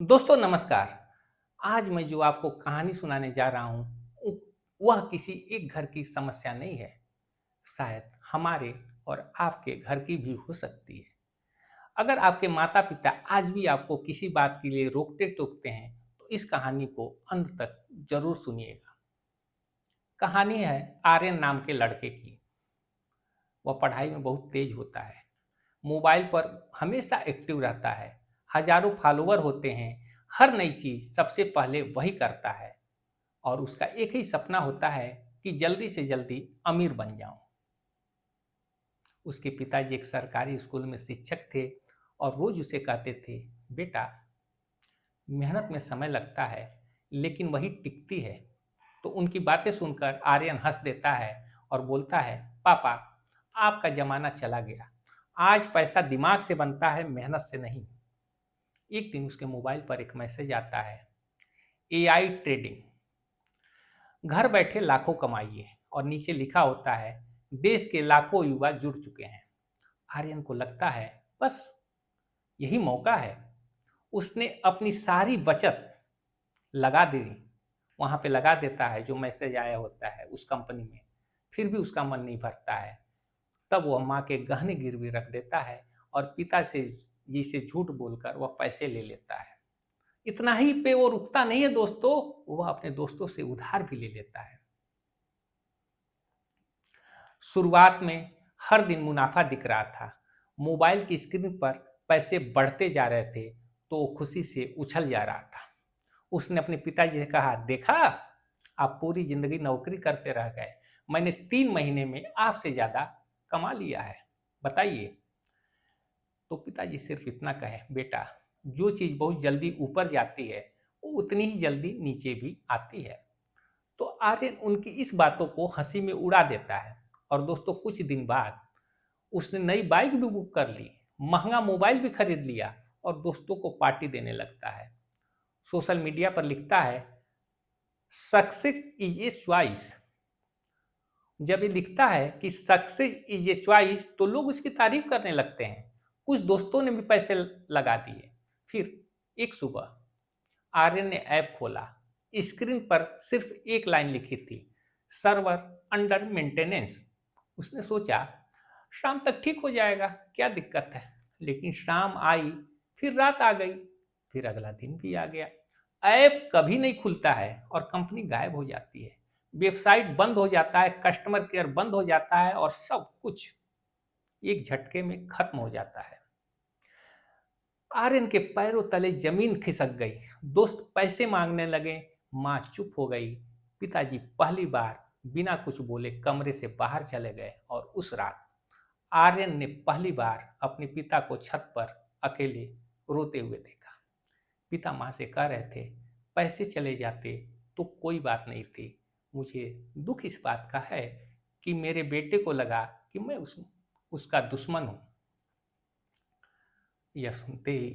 दोस्तों नमस्कार। आज मैं जो आपको कहानी सुनाने जा रहा हूँ वह किसी एक घर की समस्या नहीं है। शायद हमारे और आपके घर की भी हो सकती है। अगर आपके माता पिता आज भी आपको किसी बात के लिए रोकते टोकते हैं तो इस कहानी को अंत तक जरूर सुनिएगा। कहानी है आर्यन नाम के लड़के की। वह पढ़ाई में बहुत तेज होता है, मोबाइल पर हमेशा एक्टिव रहता है, हजारों फॉलोवर होते हैं। हर नई चीज सबसे पहले वही करता है और उसका एक ही सपना होता है कि जल्दी से जल्दी अमीर बन जाऊं। उसके पिताजी एक सरकारी स्कूल में शिक्षक थे और रोज उसे कहते थे, बेटा, मेहनत में समय लगता है लेकिन वही टिकती है। तो उनकी बातें सुनकर आर्यन हंस देता है और बोलता है, पापा, आपका जमाना चला गया। आज पैसा दिमाग से बनता है, मेहनत से नहीं। एक दिन उसके मोबाइल पर एक मैसेज आता है, एआई ट्रेडिंग, घर बैठे लाखों कमाइए। और नीचे लिखा होता है, देश के लाखों युवा जुड़ चुके हैं। आर्यन को लगता है बस यही मौका है। उसने अपनी सारी बचत लगा दी, वहां पे लगा देता है जो मैसेज आया होता है उस कंपनी में। फिर भी उसका मन नहीं भरता है। तब वह माँ के गहने गिरवी रख देता है और पिता से जी से झूठ बोलकर वह पैसे ले लेता है। इतना ही पे वो रुकता नहीं है दोस्तों, वह अपने दोस्तों से उधार भी ले लेता है। शुरुआत में हर दिन मुनाफा दिख रहा था, मोबाइल की स्क्रीन पर पैसे बढ़ते जा रहे थे, तो वो खुशी से उछल जा रहा था। उसने अपने पिताजी से कहा, देखा, आप पूरी जिंदगी नौकरी करते रह गए, मैंने 3 महीने में आपसे ज्यादा कमा लिया है, बताइए। तो पिताजी सिर्फ इतना कहे, बेटा, जो चीज बहुत जल्दी ऊपर जाती है वो उतनी ही जल्दी नीचे भी आती है। तो आर्यन उनकी इस बातों को हंसी में उड़ा देता है। और दोस्तों, कुछ दिन बाद उसने नई बाइक भी बुक कर ली, महंगा मोबाइल भी खरीद लिया और दोस्तों को पार्टी देने लगता है। सोशल मीडिया पर लिखता है, सक्सेस इज ए चॉइस। जब ये लिखता है कि सक्सेस इज ए चॉइस तो लोग उसकी तारीफ करने लगते हैं। कुछ दोस्तों ने भी पैसे लगा दिए। फिर एक सुबह आर्यन ने ऐप खोला। स्क्रीन पर सिर्फ एक लाइन लिखी थी, सर्वर अंडर मेंटेनेंस। उसने सोचा, शाम तक ठीक हो जाएगा, क्या दिक्कत है। लेकिन शाम आई, फिर रात आ गई, फिर अगला दिन भी आ गया। ऐप कभी नहीं खुलता है और कंपनी गायब हो जाती है। वेबसाइट बंद हो जाता है, कस्टमर केयर बंद हो जाता है और सब कुछ एक झटके में खत्म हो जाता है। आर्यन के पैरों तले जमीन खिसक गई। दोस्त पैसे मांगने लगे, माँ चुप हो गई। पिताजी पहली बार बिना कुछ बोले कमरे से बाहर चले गए और उस रात आर्यन ने पहली बार अपने पिता को छत पर अकेले रोते हुए देखा। पिता माँ से कह रहे थे, पैसे चले जाते तो कोई बात नहीं थी, मुझे दुख इस बात का है कि मेरे बेटे को लगा कि मैं उसका दुश्मन हूं। यह सुनते ही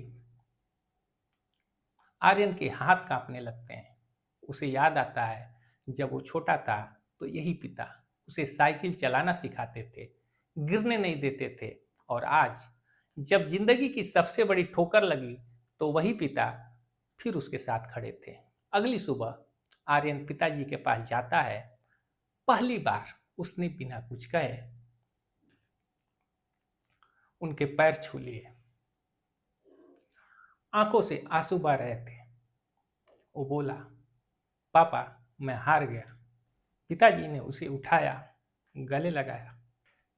आर्यन के हाथ कांपने लगते हैं। उसे याद आता है, जब वो छोटा था तो यही पिता उसे साइकिल चलाना सिखाते थे, गिरने नहीं देते थे। और आज जब जिंदगी की सबसे बड़ी ठोकर लगी तो वही पिता फिर उसके साथ खड़े थे। अगली सुबह आर्यन पिताजी के पास जाता है। पहली बार उसने बिना कुछ कहे उनके पैर छू लिए। आंखों से आंसू बह रहे थे। वो बोला, पापा, मैं हार गया। पिताजी ने उसे उठाया, गले लगाया।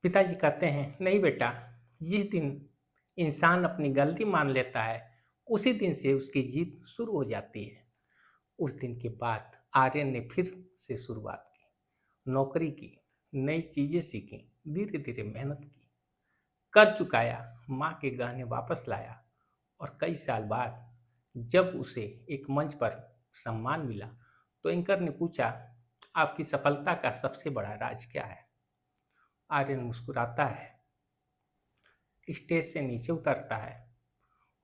पिताजी कहते हैं, नहीं बेटा, जिस दिन इंसान अपनी गलती मान लेता है उसी दिन से उसकी जीत शुरू हो जाती है। उस दिन के बाद आर्यन ने फिर से शुरुआत की, नौकरी की, नई चीजें सीखी, धीरे धीरे मेहनत की, कर चुकाया, माँ के गहने वापस लाया। और कई साल बाद जब उसे एक मंच पर सम्मान मिला तो एंकर ने पूछा, आपकी सफलता का सबसे बड़ा राज क्या है। आर्यन मुस्कुराता है, स्टेज से नीचे उतरता है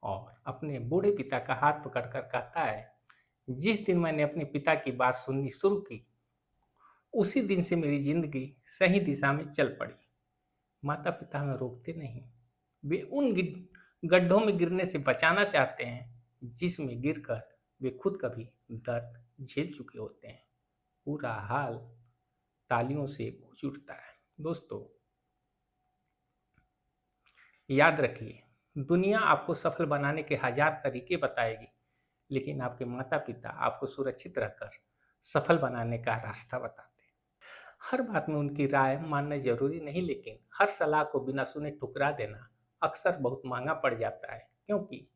और अपने बूढ़े पिता का हाथ पकड़कर कहता है, जिस दिन मैंने अपने पिता की बात सुननी शुरू की उसी दिन से मेरी जिंदगी सही दिशा में चल पड़ी। माता पिता हमें रोकते नहीं, वे उन गड्ढों में गिरने से बचाना चाहते हैं जिसमें गिरकर वे खुद कभी दर्द झेल चुके होते हैं। पूरा हाल तालियों से गूंज उठता है। दोस्तों, याद रखिए, दुनिया आपको सफल बनाने के हजार तरीके बताएगी, लेकिन आपके माता पिता आपको सुरक्षित रहकर सफल बनाने का रास्ता बताते हैं। हर बात में उनकी राय मानना जरूरी नहीं, लेकिन हर सलाह को बिना सुने ठुकरा देना अक्सर बहुत महंगा पड़ जाता है, क्योंकि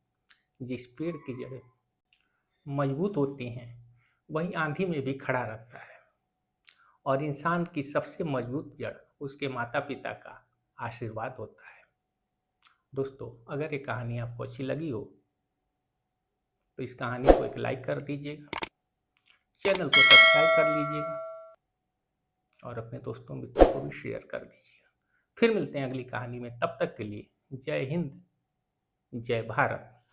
जिस पेड़ की जड़ें मजबूत होती हैं वही आंधी में भी खड़ा रहता है, और इंसान की सबसे मजबूत जड़ उसके माता पिता का आशीर्वाद होता है। दोस्तों, अगर ये कहानी आपको अच्छी लगी हो तो इस कहानी को एक लाइक कर दीजिएगा, चैनल को सब्सक्राइब कर लीजिएगा और अपने दोस्तों मित्रों को भी शेयर कर दीजिएगा। फिर मिलते हैं अगली कहानी में, तब तक के लिए जय हिंद, जय भारत।